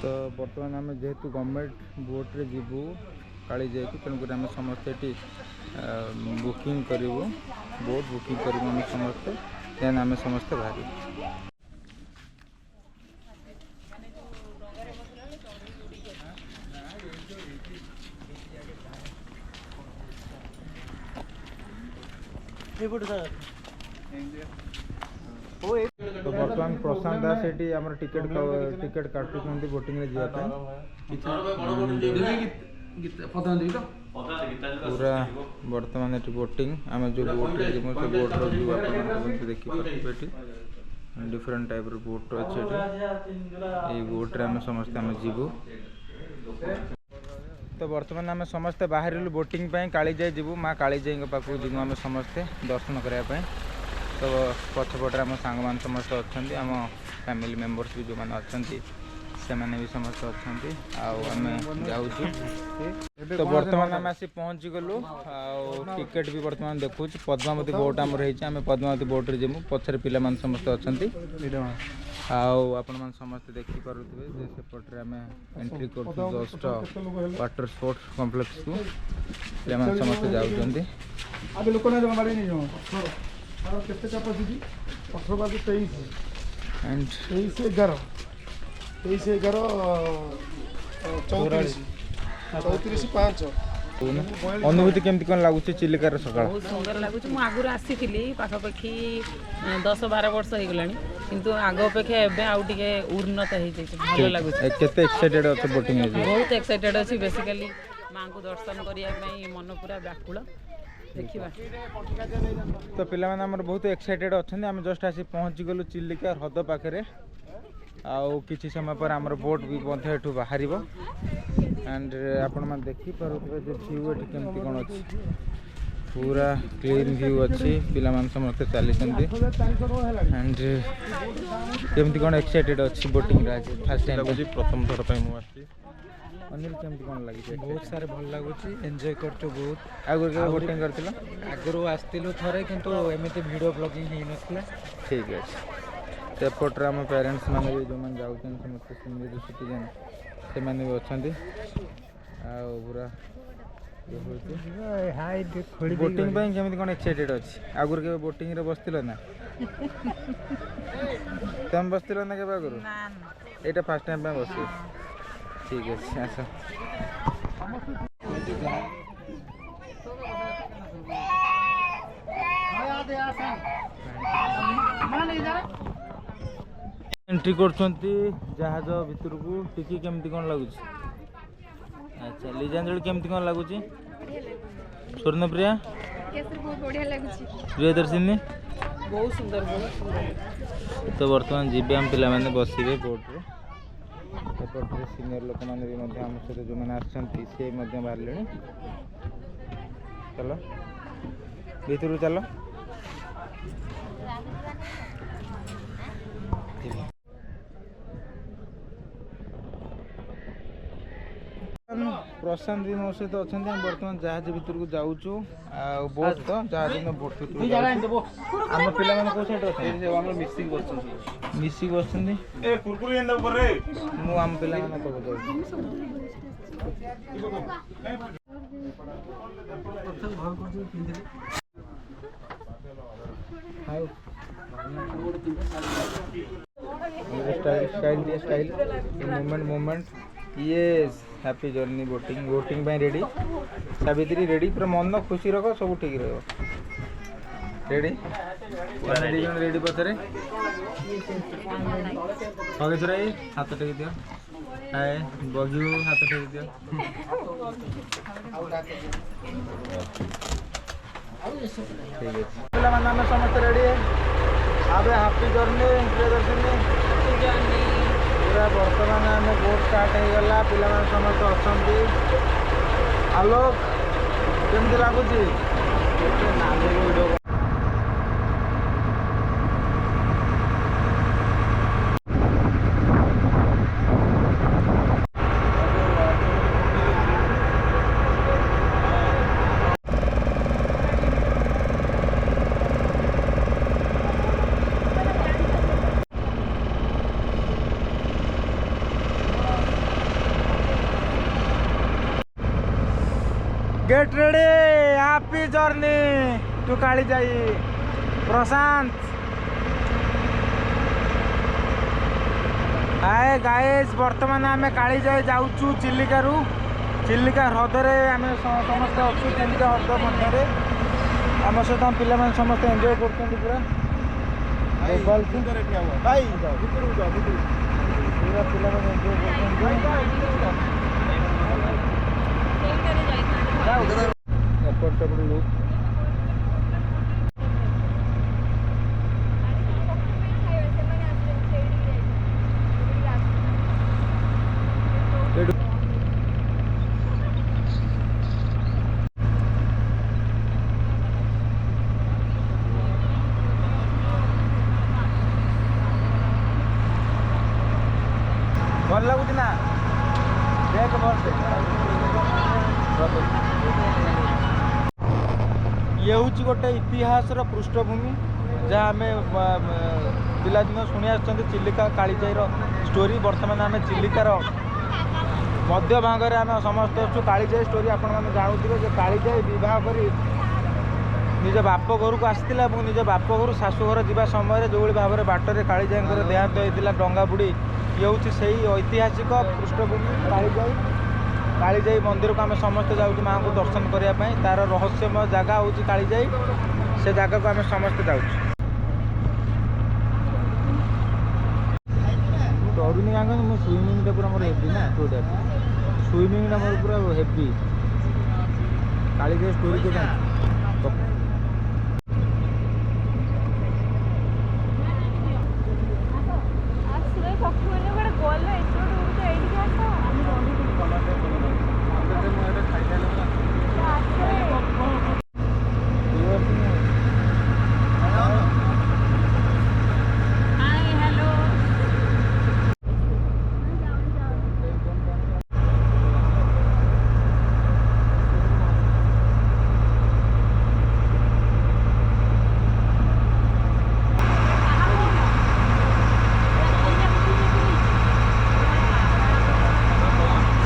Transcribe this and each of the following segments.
तो बर्तमान आम जेहेतु गवर्नमेंट बोट्रे जीवु काली जाए तेणुक आम समस्ते बुकिंग करूँ बोट बुकिंग करूँ आम समस्ते देन आम समस्ते बाहर तो बर्तमान प्रशांत दास ये आम टिकेट काटुंट बोटिंग पूरा बर्तमान ये बोटिंग आम जो बोट से बोट्र व्यू आप देखिए डिफरेंट टाइप बोट अच्छे ये बोट्रे आम समस्ते आम जीवु तो बर्तमान आम समस्ते बाहर बोटिंग कालीजाई जीवु माँ कालीजाई पाखु जीवु आम समस्ते दर्शन करने तो पछपटे आम सांग मान समस्त अच्छा आम फैमिली मेंबर्स भी जो मैंने अच्छा से मैंने भी समस्त अच्छा आम जाऊँ तो बर्तमान आम आसी पहुँच गलु टिकेट भी बर्तमान देखु पद्मावती बोट आम आम पद्मावती बोट्रे जीवु पछरे पिला मान समस्त अच्छा आपण मैंने समस्त देखिपे सेपटे आम एंट्री कर जस्ट वाटर स्पोर्ट्स कॉम्प्लेक्स को पे समस्त जाऊँगी केते कैपेसिटी 18 23 एंड 23 11 23 11 34 34 5 अनुभूति केमती कौन लगुच चिलिकार सकाळ बहुत सुंदर लगुच मु आगुर आसीथिली पाखापाखि 10-12 वर्ष हो गलानी किंतु आग अपेक्षा एबे आउ टिके उन्नत हो जाय भलो लगुच केते एक्साइटेड अछ बोटिंग बहुत एक्साइटेड अछि बेसिकली मां को दर्शन करिया पई मन पूरा व्याकुल देखिबा तो पिला माने हमर बहुत एक्साइटेड अछन हम जस्ट आसी पहुंच गलु चिलिका हृद पाखरे आउ किछि समय पर हमर बोट भी बंधे एठु बाहरिबो एंड आपण मान देखि परथबे जे व्यू एठी केमती कोन अछि पूरा क्लीन व्यू अछि पिला मान समस्त चाली संती एंड केमती कोन एक्साइटेड अछि बोटिंग रा फर्स्ट टाइम प्रथम थर पय मु आछि अनिल केमती कौन लगी बहुत सारे भल लगुच एंजॉय करछु बहुत आगुर के बोटिंग करथिला आगरो आस्तिलु थरे किंतु एमिति वीडियो ब्लॉगिंग हे नथला ठीक है सेपटर आम पेरेंट्स माने भी जो मन जाउछन समस्त सीनियर सिटीजन से माने भी अछंती आ पूरा हाय खोली बोटिंग पे केमती कोन एक्साइटेड अछि आगुर के बोटिंग रे बसतिलो ना तुम बसतिलो ना के आगुर ना एटा फर्स्ट टाइम पे बसि ठीक है अच्छा एंट्री करछंती जहाज भितर को टिकी केमती कोन लागुच अच्छा लीजांजलि केमती कोन लागुच स्वर्णप्रिया केसर बहुत बढ़िया लागुची प्रियदर्शिनी बहुत सुंदर तो वर्तमान जीवे हम पिला माने बसिबे बोट रे सेपटे सीनियर लोक मैंने भी आम सहित जो मैंने आसे बाहर चलो भीतर चलो प्रशांत भी मो सहित अच्छा बर्तमान जहाज भर को जाऊँ बोट तो जहाज में बोट आम पिला कौ साइड अच्छे मिसिक बस मु आम पिला style moment yes happy journey boating ready Savitri ready पूरा मन खुशी रख सब ठीक रहो रेडी रेडी पचरे खगेश्वराई हाथ टेक दियो हाय बगियो हाथ टेक दियो ठीक है पिला माने समस्त रेडी आबे हैप्पी जर्नी प्रियदर्शिनी पूरा बर्तमान आम बोट स्टार्ट हो गला पिला समस्त अच्छा आलोक केमती लगुच get ready happy journey to Kalijai Prashant hi guys वर्तमान आम कालीजाई जाऊँ चिलिका चिलिका ह्रदे आम समस्त अच्छु चिलिका ह्रद मध्य आम सहित आम पिला समस्त एंजॉय कर पूरा पूरा पिला एपट सेपट लुक भल लगुच ना देख भलसे ये हूँ गोटे इतिहास पृष्ठभूमि जहाँ आम पिलादिन शुणी आसुँच चिलिका कालीजाईर स्टोरी बर्तमान आम चिलिकार मध्य भागरे आम समस्त अच्छु कालीजाई स्टोरी आपण मैंने जानूे कालीजाई विवाह कर निज बाप घर को आसला और निज बाप घर शाशुघर जावा समय जो भाव में बाटर कालीजाई देहांत होता डंगा बुड़ी ये हूँ से ऐतिहासिक पृष्ठभूमि कालीजाई कालीजाई मंदिर को आम समस्त जाऊँ माँ को दर्शन करने तार रहस्यमय जगह हूँ कालीजाई से जगह को आम समस्त जाऊँ डरुनी क्या कहूँ स्विमिंग पूरा मोर हेवी ना टूटा स्विमिंग मोर पूरा हेवी कालीजाई स्टोरी को जान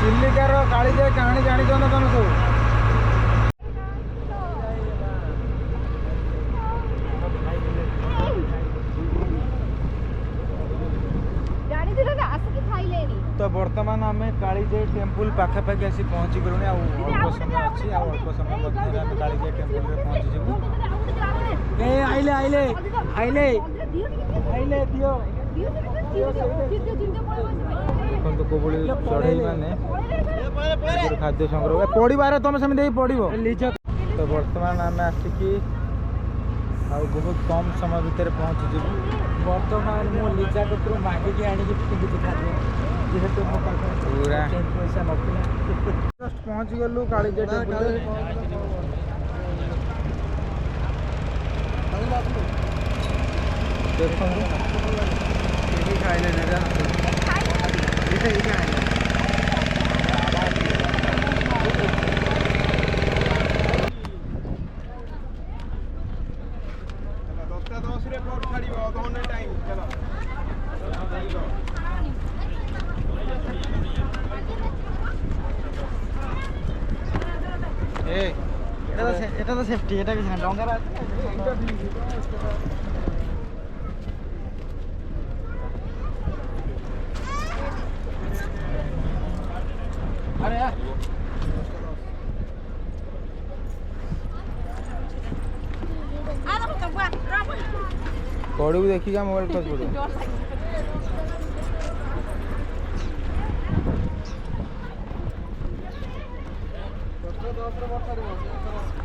चिलिकार कालीजाई कहानी जानी ना तुम सब तो बर्तमान आम कालीजाई टेम्पल पाखापाखि आसी पहुँची गलुँ अल्प समय अच्छी अल्प समय मध्य आम कालीजाई टेम्पल पहुँची आइले आइले आइले आइले दियो देखो कोबड़ी चढ़ई मैंने खाद्य संग्रह पड़ार तुम सेमती पड़ो तो बर्तमान आम आसिकी बहुत कम समय भितर पहुँची जीव बर्तमान मो लिजा कतरू मागिकी आनिकी पिंधुची खाद्य जेहेतु मो पाखे पूरा पैसा नथिला जस्ट पहुँची गलु कालीजाई टेम्पल देखो खाइले এটা তো সেফটি এটা কিছু না ডঙ্গার আরে पड़ू देखिए मोबाइल खस पड़ो ବର୍ଷା